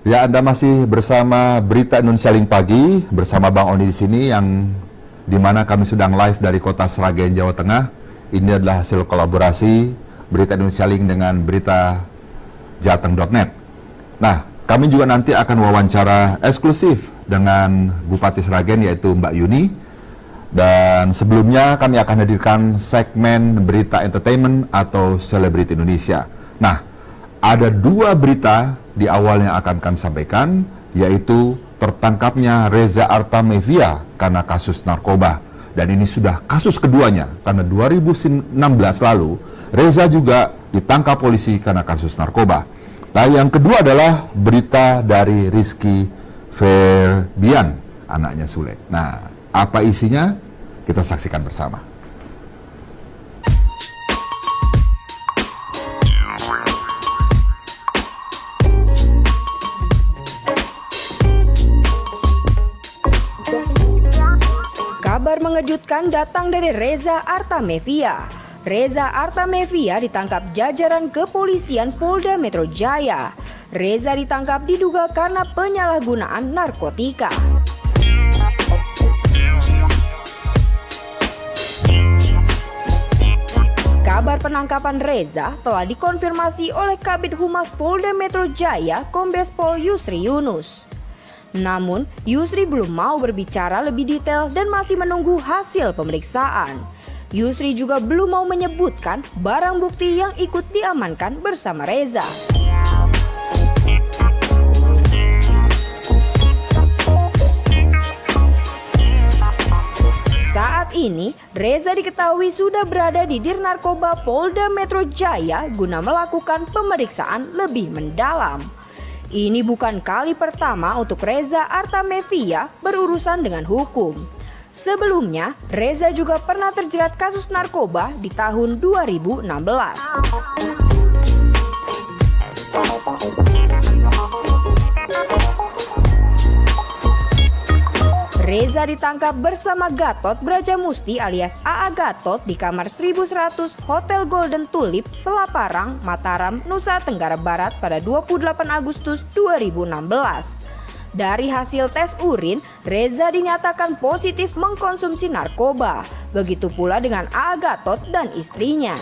Ya, Anda masih bersama Berita Indonesia Link Pagi bersama Bang Oni di sini, yang dimana kami sedang live dari kota Sragen, Jawa Tengah. Ini adalah hasil kolaborasi Berita Indonesia Link dengan berita jateng.net. Nah, kami juga nanti akan wawancara eksklusif dengan Bupati Sragen, yaitu Mbak Yuni. Dan sebelumnya kami akan hadirkan segmen berita entertainment atau Selebriti Indonesia. Nah, ada dua berita di awal yang akan kami sampaikan, yaitu tertangkapnya Reza Artamevia karena kasus narkoba. Dan ini sudah kasus keduanya, karena 2016 lalu Reza juga ditangkap polisi karena kasus narkoba. Nah, yang kedua adalah berita dari Rizky Febian, anaknya Sule. Nah, apa isinya? Kita saksikan bersama. Kabar mengejutkan datang dari Reza Artamevia. Reza Artamevia ditangkap jajaran kepolisian Polda Metro Jaya. Reza ditangkap diduga karena penyalahgunaan narkotika. Kabar penangkapan Reza telah dikonfirmasi oleh Kabid Humas Polda Metro Jaya, Kombes Pol Yusri Yunus. Namun, Yusri belum mau berbicara lebih detail dan masih menunggu hasil pemeriksaan. Yusri juga belum mau menyebutkan barang bukti yang ikut diamankan bersama Reza. Saat ini, Reza diketahui sudah berada di Dirnarkoba Polda Metro Jaya guna melakukan pemeriksaan lebih mendalam. Ini bukan kali pertama untuk Reza Artamevia berurusan dengan hukum. Sebelumnya, Reza juga pernah terjerat kasus narkoba di tahun 2016. Reza ditangkap bersama Gatot Brajamusti alias AA Gatot di kamar 1100 Hotel Golden Tulip, Selaparang, Mataram, Nusa Tenggara Barat pada 28 Agustus 2016. Dari hasil tes urin, Reza dinyatakan positif mengkonsumsi narkoba. Begitu pula dengan AA Gatot dan istrinya.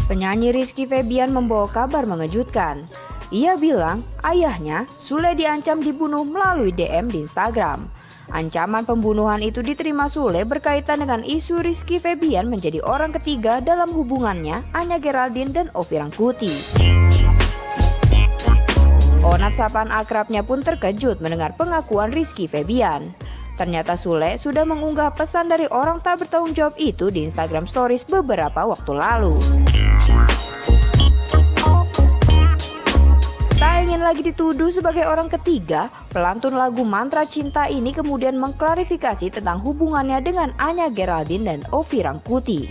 Penyanyi Rizky Febian membawa kabar mengejutkan. Ia bilang ayahnya Sule diancam dibunuh melalui DM di Instagram. Ancaman pembunuhan itu diterima Sule berkaitan dengan isu Rizky Febian menjadi orang ketiga dalam hubungannya Anya Geraldine dan Ovi Rangkuti. Onat sapaan akrabnya pun terkejut mendengar pengakuan Rizky Febian. Ternyata Sule sudah mengunggah pesan dari orang tak bertanggung jawab itu di Instagram Stories beberapa waktu lalu. Tak ingin lagi dituduh sebagai orang ketiga, pelantun lagu Mantra Cinta ini kemudian mengklarifikasi tentang hubungannya dengan Anya Geraldine dan Ovi Rangkuti.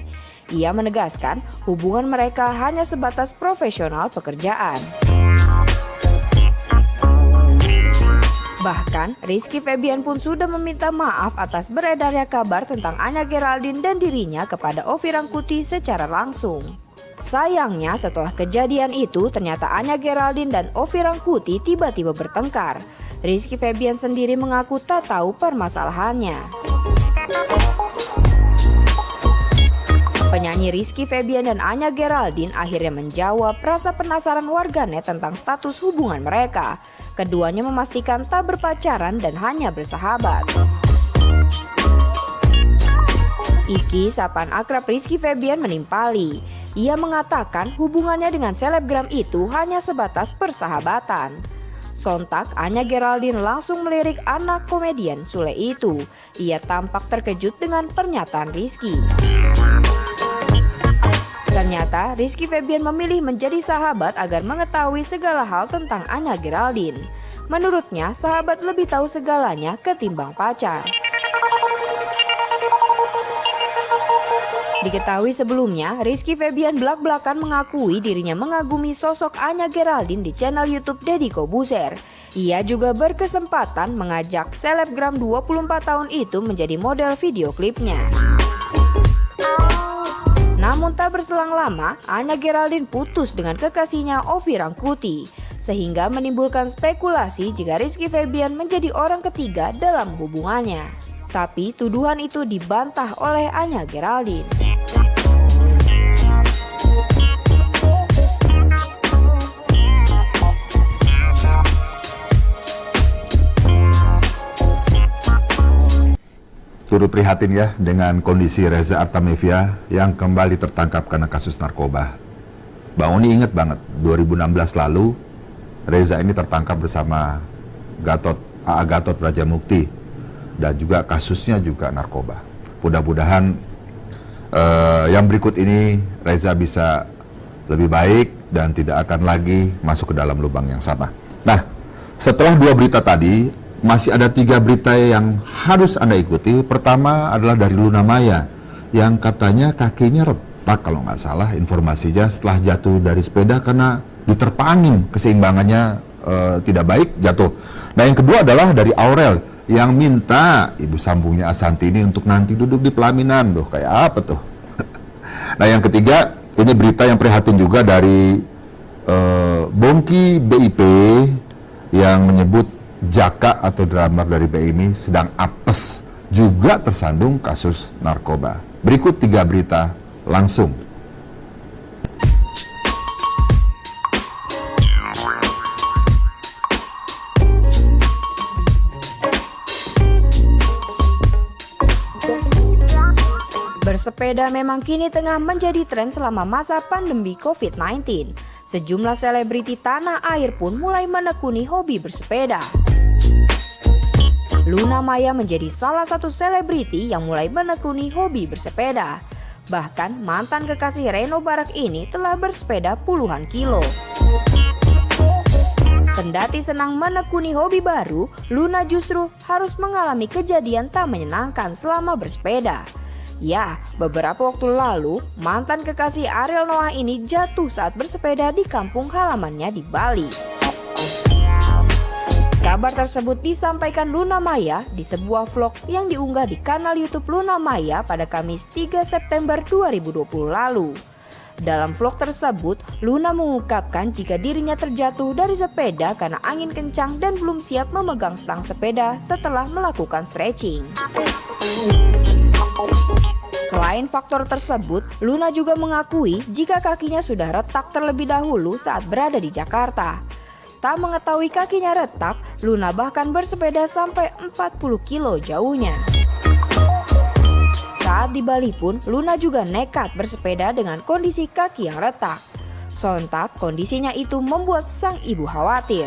Ia menegaskan hubungan mereka hanya sebatas profesional pekerjaan. Bahkan, Rizky Febian pun sudah meminta maaf atas beredarnya kabar tentang Anya Geraldine dan dirinya kepada Ovi Rangkuti secara langsung. Sayangnya, setelah kejadian itu, ternyata Anya Geraldine dan Ovi Rangkuti tiba-tiba bertengkar. Rizky Febian sendiri mengaku tak tahu permasalahannya. Penyanyi Rizky Febian dan Anya Geraldine akhirnya menjawab rasa penasaran warganet tentang status hubungan mereka. Keduanya memastikan tak berpacaran dan hanya bersahabat. Iki, sapaan akrab Rizky Febian, menimpali. Ia mengatakan hubungannya dengan selebgram itu hanya sebatas persahabatan. Sontak Anya Geraldine langsung melirik anak komedian Sule itu. Ia tampak terkejut dengan pernyataan Rizky. Ternyata Rizky Febian memilih menjadi sahabat agar mengetahui segala hal tentang Anya Geraldine. Menurutnya, sahabat lebih tahu segalanya ketimbang pacar. Diketahui sebelumnya, Rizky Febian belak-belakan mengakui dirinya mengagumi sosok Anya Geraldine di channel YouTube Deddy Kobuser. Ia juga berkesempatan mengajak selebgram 24 tahun itu menjadi model video klipnya. Namun tak berselang lama, Anya Geraldine putus dengan kekasihnya Ovi Rangkuti, sehingga menimbulkan spekulasi jika Rizky Febian menjadi orang ketiga dalam hubungannya. Tapi tuduhan itu dibantah oleh Anya Geraldine. Turut prihatin ya dengan kondisi Reza Artamevia yang kembali tertangkap karena kasus narkoba. Bang Oni ingat banget 2016 lalu Reza ini tertangkap bersama AA Gatot Bradjamukti dan juga kasusnya juga narkoba. Mudah-mudahan yang berikut ini Reza bisa lebih baik dan tidak akan lagi masuk ke dalam lubang yang sama. Nah, setelah dua berita tadi, masih ada 3 berita yang harus Anda ikuti. Pertama adalah dari Luna Maya yang katanya kakinya retak kalau nggak salah informasinya setelah jatuh dari sepeda karena diterpa angin, keseimbangannya tidak baik, jatuh. Nah, yang kedua adalah dari Aurel yang minta ibu sambungnya Asanti ini untuk nanti duduk di pelaminan. Loh, kayak apa tuh? Nah, yang ketiga ini berita yang prihatin juga dari Bongki BIP yang menyebut Jaka atau drummer dari BIMI sedang apes, juga tersandung kasus narkoba. Berikut 3 berita langsung. Bersepeda memang kini tengah menjadi tren selama masa pandemi COVID-19. Sejumlah selebriti tanah air pun mulai menekuni hobi bersepeda. Luna Maya menjadi salah satu selebriti yang mulai menekuni hobi bersepeda. Bahkan mantan kekasih Reno Barak ini telah bersepeda puluhan kilo. Kendati senang menekuni hobi baru, Luna justru harus mengalami kejadian tak menyenangkan selama bersepeda. Ya, beberapa waktu lalu, mantan kekasih Ariel Noah ini jatuh saat bersepeda di kampung halamannya di Bali. Kabar tersebut disampaikan Luna Maya di sebuah vlog yang diunggah di kanal YouTube Luna Maya pada Kamis 3 September 2020 lalu. Dalam vlog tersebut, Luna mengungkapkan jika dirinya terjatuh dari sepeda karena angin kencang dan belum siap memegang stang sepeda setelah melakukan stretching. Selain faktor tersebut, Luna juga mengakui jika kakinya sudah retak terlebih dahulu saat berada di Jakarta. Tak mengetahui kakinya retak, Luna bahkan bersepeda sampai 40 kilo jauhnya. Saat di Bali pun, Luna juga nekat bersepeda dengan kondisi kaki yang retak. Sontak, kondisinya itu membuat sang ibu khawatir.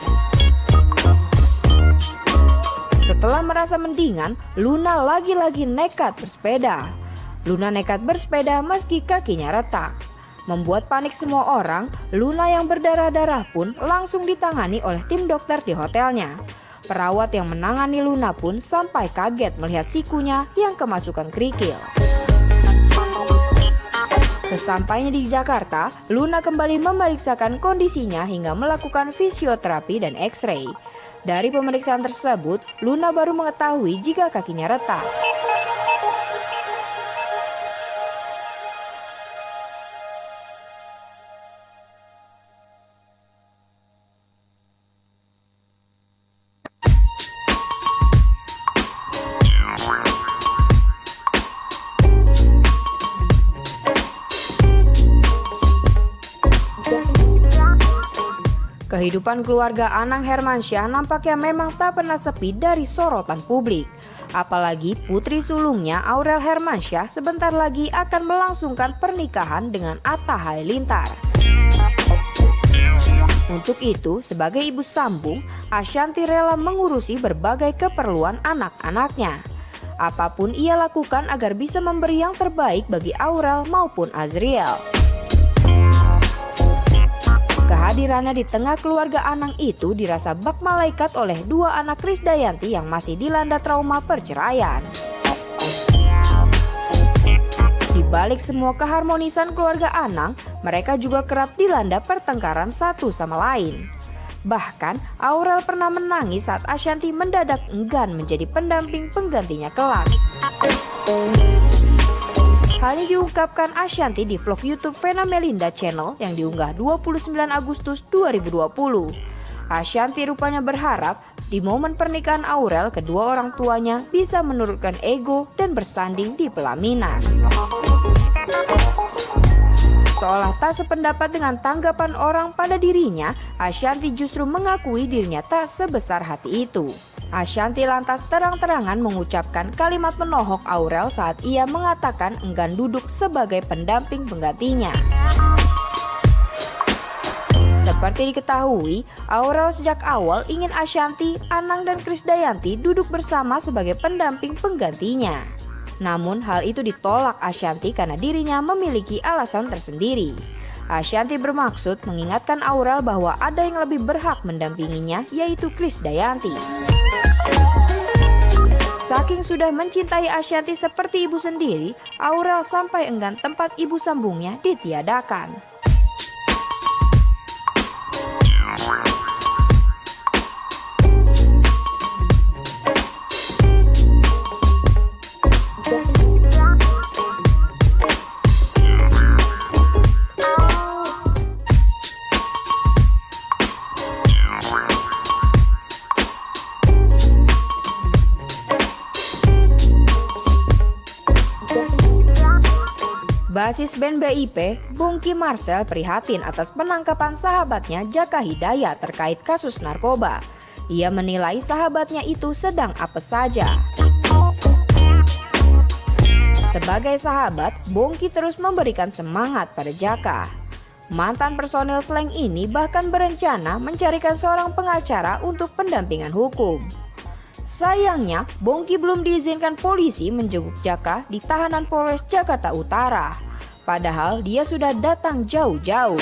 Setelah merasa mendingan, Luna lagi-lagi nekat bersepeda. Luna nekat bersepeda meski kakinya retak. Membuat panik semua orang, Luna yang berdarah-darah pun langsung ditangani oleh tim dokter di hotelnya. Perawat yang menangani Luna pun sampai kaget melihat sikunya yang kemasukan kerikil. Sesampainya di Jakarta, Luna kembali memeriksakan kondisinya hingga melakukan fisioterapi dan X-ray. Dari pemeriksaan tersebut, Luna baru mengetahui jika kakinya retak. Kehidupan keluarga Anang Hermansyah nampaknya memang tak pernah sepi dari sorotan publik. Apalagi putri sulungnya Aurel Hermansyah sebentar lagi akan melangsungkan pernikahan dengan Atta Halilintar. Untuk itu, sebagai ibu sambung, Ashanty rela mengurusi berbagai keperluan anak-anaknya. Apapun ia lakukan agar bisa memberi yang terbaik bagi Aurel maupun Azriel. Kehadirannya di tengah keluarga Anang itu dirasa bak malaikat oleh dua anak Krisdayanti yang masih dilanda trauma perceraian. Di balik semua keharmonisan keluarga Anang, mereka juga kerap dilanda pertengkaran satu sama lain. Bahkan, Aurel pernah menangis saat Ashanty mendadak enggan menjadi pendamping penggantinya kelak. Hal ini diungkapkan Ashanty di vlog YouTube Vena Melinda Channel yang diunggah 29 Agustus 2020. Ashanty rupanya berharap di momen pernikahan Aurel kedua orang tuanya bisa menurunkan ego dan bersanding di pelaminan. Seolah tak sependapat dengan tanggapan orang pada dirinya, Ashanty justru mengakui dirinya tak sebesar hati itu. Ashanty lantas terang-terangan mengucapkan kalimat menohok Aurel saat ia mengatakan enggan duduk sebagai pendamping penggantinya. Seperti diketahui, Aurel sejak awal ingin Ashanty, Anang dan Krisdayanti duduk bersama sebagai pendamping penggantinya. Namun hal itu ditolak Ashanty karena dirinya memiliki alasan tersendiri. Ashanty bermaksud mengingatkan Aurel bahwa ada yang lebih berhak mendampinginya, yaitu Krisdayanti. Saking sudah mencintai Ashanty seperti ibu sendiri, Aurel sampai enggan tempat ibu sambungnya ditiadakan. Basis band BIP, Bongky Marcel prihatin atas penangkapan sahabatnya Jaka Hidayat terkait kasus narkoba. Ia menilai sahabatnya itu sedang apes saja. Sebagai sahabat, Bongky terus memberikan semangat pada Jaka. Mantan personel Slank ini bahkan berencana mencarikan seorang pengacara untuk pendampingan hukum. Sayangnya, Bongky belum diizinkan polisi menjenguk Jaka di tahanan Polres Jakarta Utara. Padahal dia sudah datang jauh-jauh.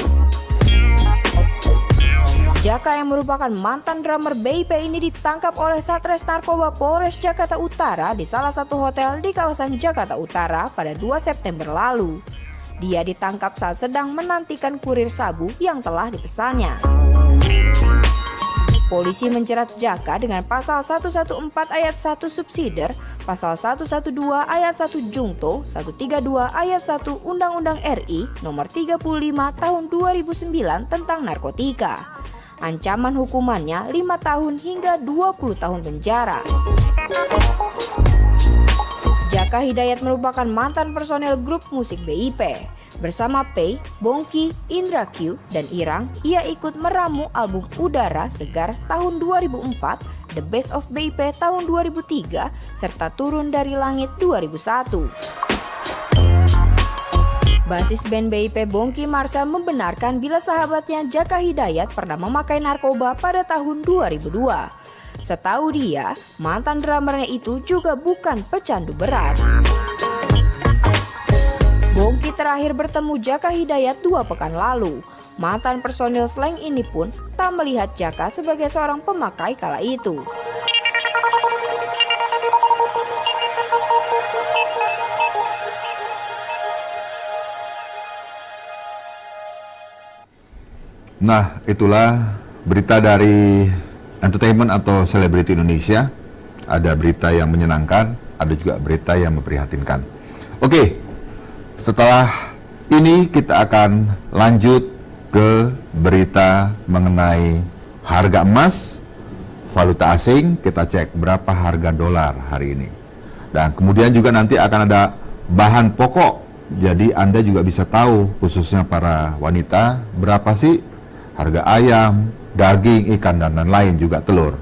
Jaka yang merupakan mantan drummer BIP ini ditangkap oleh Satres Narkoba Polres Jakarta Utara di salah satu hotel di kawasan Jakarta Utara pada 2 September lalu. Dia ditangkap saat sedang menantikan kurir sabu yang telah dipesannya. Polisi menjerat Jaka dengan pasal 114 ayat 1 subsider, pasal 112 ayat 1 jungto, 132 ayat 1 Undang-Undang RI nomor 35 tahun 2009 tentang narkotika. Ancaman hukumannya 5 tahun hingga 20 tahun penjara. Jaka Hidayat merupakan mantan personel grup musik BIP. Bersama Pei, Bongky, Indra Q, dan Irang, ia ikut meramu album Udara Segar tahun 2004, The Best of BIP tahun 2003, serta Turun dari Langit 2001. Basis band BIP Bongky Marcel membenarkan bila sahabatnya Jaka Hidayat pernah memakai narkoba pada tahun 2002. Setahu dia, mantan drummernya itu juga bukan pecandu berat. Bongky terakhir bertemu Jaka Hidayat 2 pekan lalu. Mantan personil Slank ini pun tak melihat Jaka sebagai seorang pemakai kala itu. Nah, itulah berita dari entertainment atau selebriti Indonesia. Ada berita yang menyenangkan, ada juga berita yang memprihatinkan. Oke. Setelah ini kita akan lanjut ke berita mengenai harga emas, valuta asing. Kita cek berapa harga dolar hari ini. Dan kemudian juga nanti akan ada bahan pokok. Jadi Anda juga bisa tahu, khususnya para wanita, berapa sih harga ayam, daging, ikan, dan lain-lain, juga telur.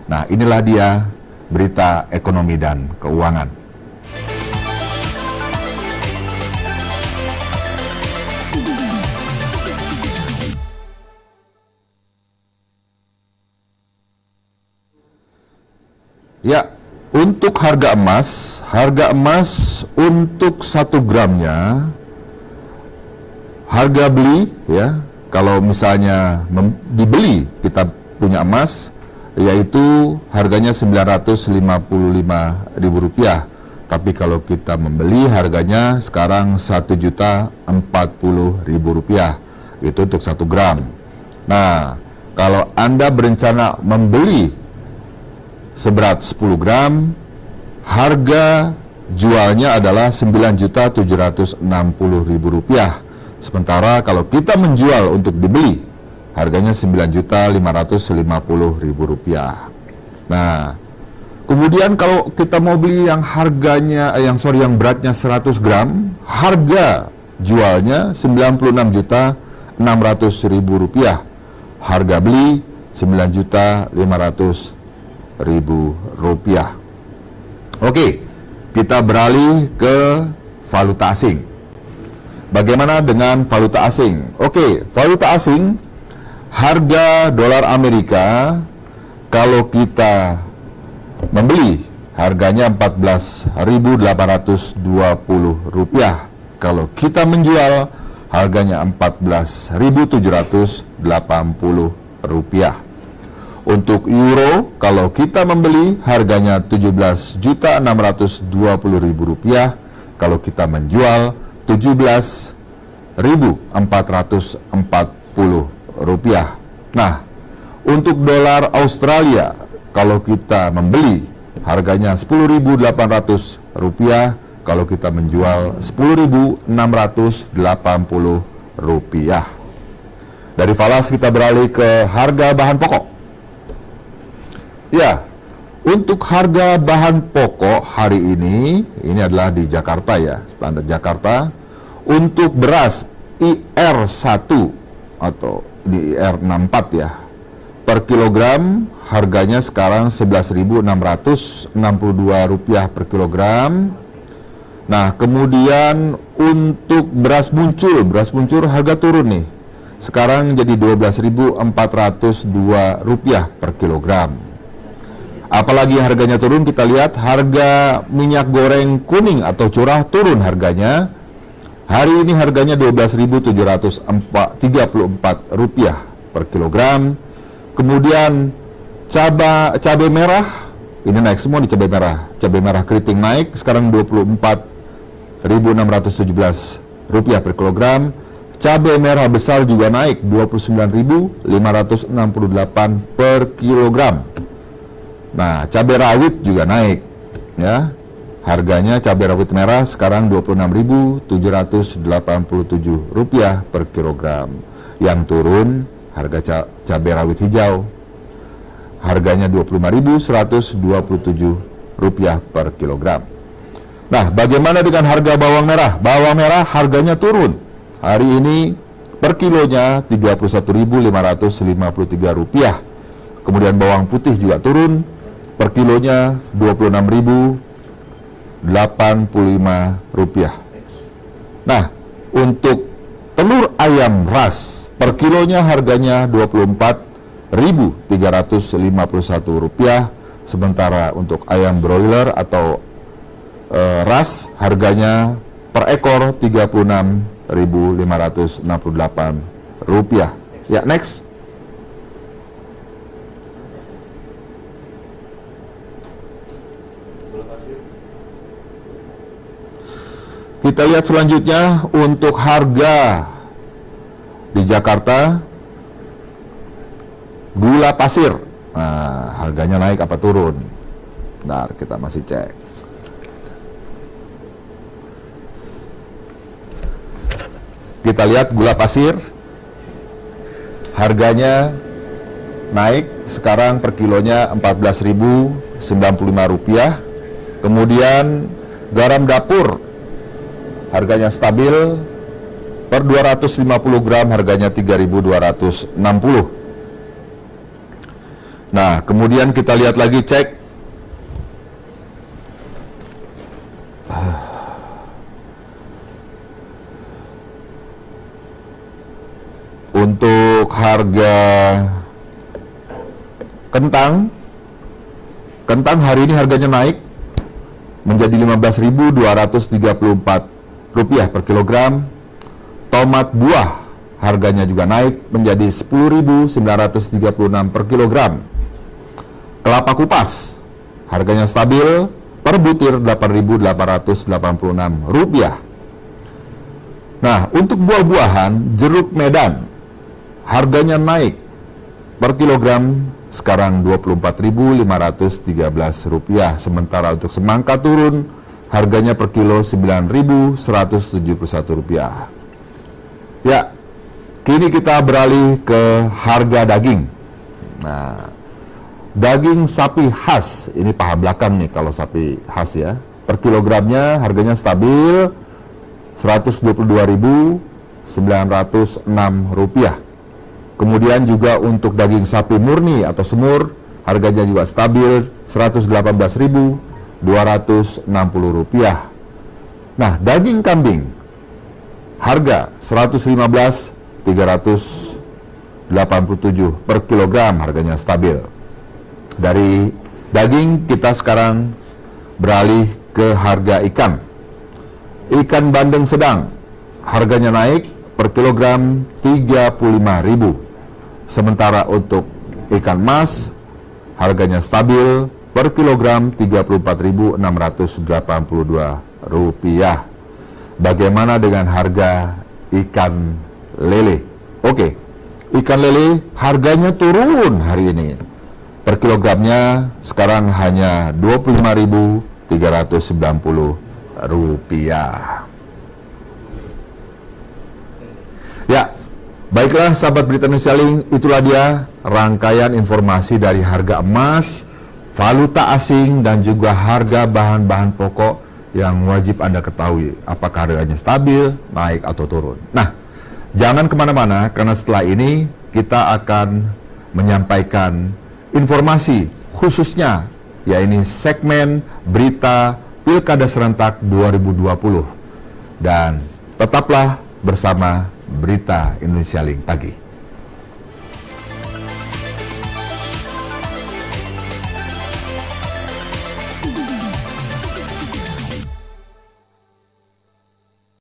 Nah, inilah dia berita ekonomi dan keuangan. Ya, untuk harga emas untuk 1 gramnya, harga beli ya, kalau misalnya dibeli kita punya emas, yaitu harganya Rp955.000. Tapi kalau kita membeli harganya sekarang Rp1.040.000. Itu untuk 1 gram. Nah, kalau Anda berencana membeli seberat 10 gram, harga jualnya adalah Rp9.760.000. Sementara kalau kita menjual untuk dibeli, harganya Rp9.550.000. Nah, kemudian kalau kita mau beli yang harganya, yang beratnya 100 gram, harga jualnya Rp96.600.000. Harga beli Rp9.500.000. Oke, kita beralih ke valuta asing. Bagaimana dengan valuta asing? Oke, valuta asing, harga dolar Amerika kalau kita membeli harganya Rp14.820. Kalau kita menjual harganya Rp14.780. Untuk euro, kalau kita membeli harganya Rp17.620.000. Kalau kita menjual Rp17.440. Nah, untuk dolar Australia, kalau kita membeli harganya Rp10.800. Kalau kita menjual Rp10.680. Dari falas kita beralih ke harga bahan pokok. Ya, untuk harga bahan pokok hari ini adalah di Jakarta ya, standar Jakarta. Untuk beras IR1 atau di IR64 ya, per kilogram harganya sekarang Rp11.662 per kilogram. Nah, kemudian untuk beras muncul harga turun nih. Sekarang jadi Rp12.402 per kilogram. Apalagi harganya turun, kita lihat harga minyak goreng kuning atau curah turun harganya. Hari ini harganya Rp12.734 per kilogram. Kemudian cabai merah ini naik semua nih, cabai merah. Cabai merah keriting naik sekarang Rp24.617 per kilogram. Cabai merah besar juga naik Rp29.568 per kilogram. Nah, cabai rawit juga naik ya. Harganya cabai rawit merah sekarang Rp26.787 per kilogram. Yang turun harga cabai rawit hijau. Harganya Rp25.127 per kilogram. Nah, bagaimana dengan harga bawang merah? Bawang merah harganya turun. Hari ini per kilonya Rp36.553. Kemudian bawang putih juga turun. Per kilonya Rp26.085. Nah, untuk telur ayam ras per kilonya harganya Rp24.351. Sementara untuk ayam broiler atau ras harganya per ekor Rp36.568. Ya, next. Kita lihat selanjutnya untuk harga di Jakarta gula pasir. Nah, harganya naik apa turun? Bentar, kita masih cek. Kita lihat gula pasir harganya naik sekarang per kilonya Rp14.095. Kemudian garam dapur harganya stabil, per 250 gram harganya Rp3.260. Nah, kemudian kita lihat lagi, cek untuk harga kentang. Kentang hari ini harganya naik menjadi Rp15.234 per kilogram. Tomat buah harganya juga naik menjadi Rp10.936 per kilogram. Kelapa kupas harganya stabil, per per butir Rp8.886. Nah, untuk buah-buahan, jeruk Medan harganya naik per kilogram sekarang Rp24.513. Sementara untuk semangka turun, harganya per kilo Rp9.171. Ya, kini kita beralih ke harga daging. Nah, daging sapi khas, ini paha belakang nih kalau sapi khas ya. Per kilogramnya harganya stabil Rp122.906. Kemudian juga untuk daging sapi murni atau semur, harganya juga stabil Rp118.260. Nah, daging kambing harga Rp115.387 per kilogram, harganya stabil. Dari daging kita sekarang beralih ke harga ikan. Ikan bandeng sedang harganya naik per kilogram Rp35.000. Sementara untuk ikan mas harganya stabil per kilogram Rp34.682. Bagaimana dengan harga ikan lele? Oke, ikan lele harganya turun hari ini. Per kilogramnya sekarang hanya Rp25.390. Ya, baiklah sahabat Berita Indonesia Link, itulah dia rangkaian informasi dari harga emas, valuta asing, dan juga harga bahan-bahan pokok yang wajib Anda ketahui, apakah harganya stabil, naik, atau turun. Nah, jangan kemana-mana, karena setelah ini kita akan menyampaikan informasi khususnya, yaitu segmen berita Pilkada Serentak 2020. Dan tetaplah bersama Berita Indonesia Link Pagi.